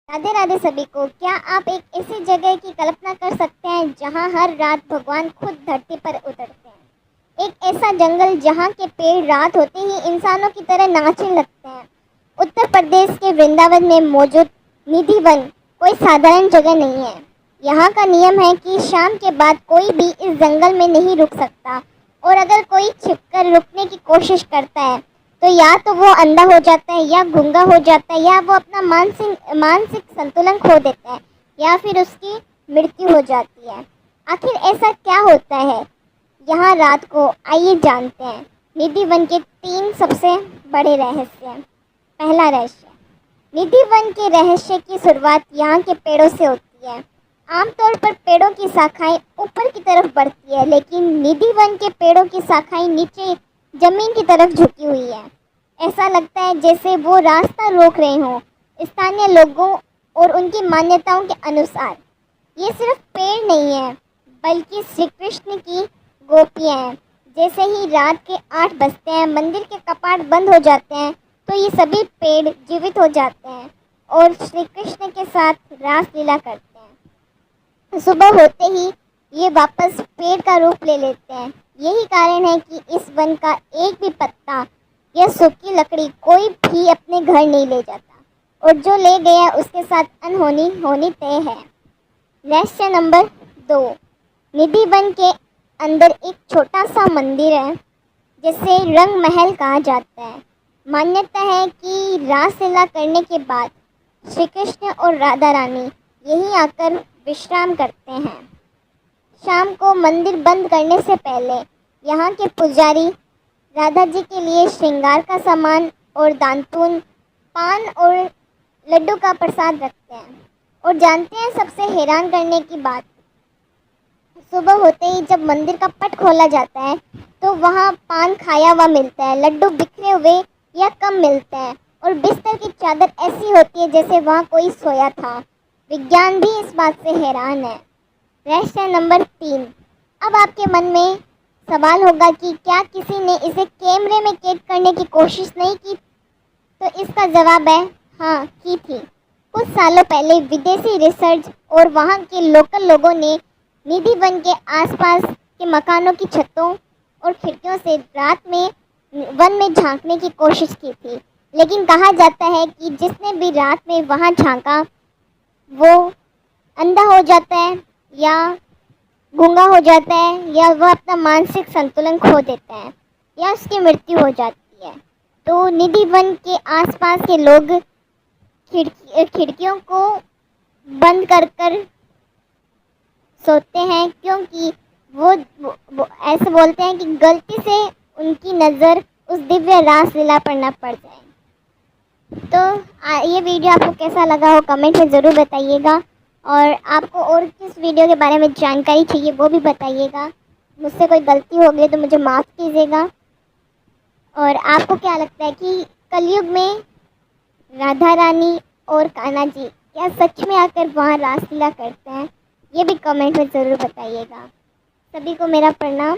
राधे राधे सभी को। क्या आप एक ऐसी जगह की कल्पना कर सकते हैं जहां हर रात भगवान खुद धरती पर उतरते हैं? एक ऐसा जंगल जहां के पेड़ रात होते ही इंसानों की तरह नाचने लगते हैं। उत्तर प्रदेश के वृंदावन में मौजूद निधि वन कोई साधारण जगह नहीं है। यहाँ का नियम है कि शाम के बाद कोई भी इस जंगल में नहीं रुक सकता, और अगर कोई छिपकर रुकने की कोशिश करता है तो या तो वो अंधा हो जाता है, या गूंगा हो जाता है, या वो अपना मानसिक संतुलन खो देता है, या फिर उसकी मृत्यु हो जाती है। आखिर ऐसा क्या होता है यहाँ रात को? आइए जानते हैं निधि वन के 3 सबसे बड़े रहस्य। पहला रहस्य, निधि वन के रहस्य की शुरुआत यहाँ के पेड़ों से होती है। आमतौर पर पेड़ों की शाखाएं ऊपर की तरफ बढ़ती है, लेकिन निधि वन के पेड़ों की शाखाएं नीचे जमीन की तरफ झुकी हुई है। ऐसा लगता है जैसे वो रास्ता रोक रहे हों। स्थानीय लोगों और उनकी मान्यताओं के अनुसार ये सिर्फ पेड़ नहीं है, बल्कि श्री कृष्ण की गोपियाँ हैं। जैसे ही रात के 8 बजते हैं, मंदिर के कपाट बंद हो जाते हैं, तो ये सभी पेड़ जीवित हो जाते हैं और श्री कृष्ण के साथ रासलीला करते हैं। सुबह होते ही ये वापस पेड़ का रूप ले लेते हैं। यही कारण है कि इस वन का एक भी पत्ता या सूखी लकड़ी कोई भी अपने घर नहीं ले जाता, और जो ले गया उसके साथ अनहोनी होनी तय है। रहस्य नंबर 2, निधि वन के अंदर एक छोटा सा मंदिर है जिसे रंग महल कहा जाता है। मान्यता है कि रासलीला करने के बाद श्री कृष्ण और राधा रानी यहीं आकर विश्राम करते हैं। शाम को मंदिर बंद करने से पहले यहाँ के पुजारी राधा जी के लिए श्रृंगार का सामान और दांतून, पान और लड्डू का प्रसाद रखते हैं। और जानते हैं सबसे हैरान करने की बात, सुबह होते ही जब मंदिर का पट खोला जाता है तो वहाँ पान खाया हुआ मिलता है, लड्डू बिखरे हुए या कम मिलते हैं, और बिस्तर की चादर ऐसी होती है जैसे वहाँ कोई सोया था। विज्ञान भी इस बात से हैरान है। रहस्य नंबर 3, अब आपके मन में सवाल होगा कि क्या किसी ने इसे कैमरे में कैद करने की कोशिश नहीं की? तो इसका जवाब है हाँ, की थी। कुछ सालों पहले विदेशी रिसर्च और वहाँ के लोकल लोगों ने निधि वन के आसपास के मकानों की छतों और खिड़कियों से रात में वन में झांकने की कोशिश की थी। लेकिन कहा जाता है कि जिसने भी रात में वहाँ झांका वो अंधा हो जाता है, या गूंगा हो जाता है, या वह अपना मानसिक संतुलन खो देता है, या उसकी मृत्यु हो जाती है। तो निधि वन के आसपास के लोग खिड़कियों को बंद कर कर सोते हैं, क्योंकि वो ऐसे बोलते हैं कि गलती से उनकी नज़र उस दिव्य रासलीला पर न पड़ जाए। तो ये वीडियो आपको कैसा लगा हो कमेंट में ज़रूर बताइएगा, और आपको और किस वीडियो के बारे में जानकारी चाहिए वो भी बताइएगा। मुझसे कोई गलती हो गई तो मुझे माफ़ कीजिएगा। और आपको क्या लगता है कि कलयुग में राधा रानी और कान्हा जी क्या सच में आकर वहाँ रासलीला करते हैं? ये भी कमेंट में ज़रूर बताइएगा। सभी को मेरा प्रणाम।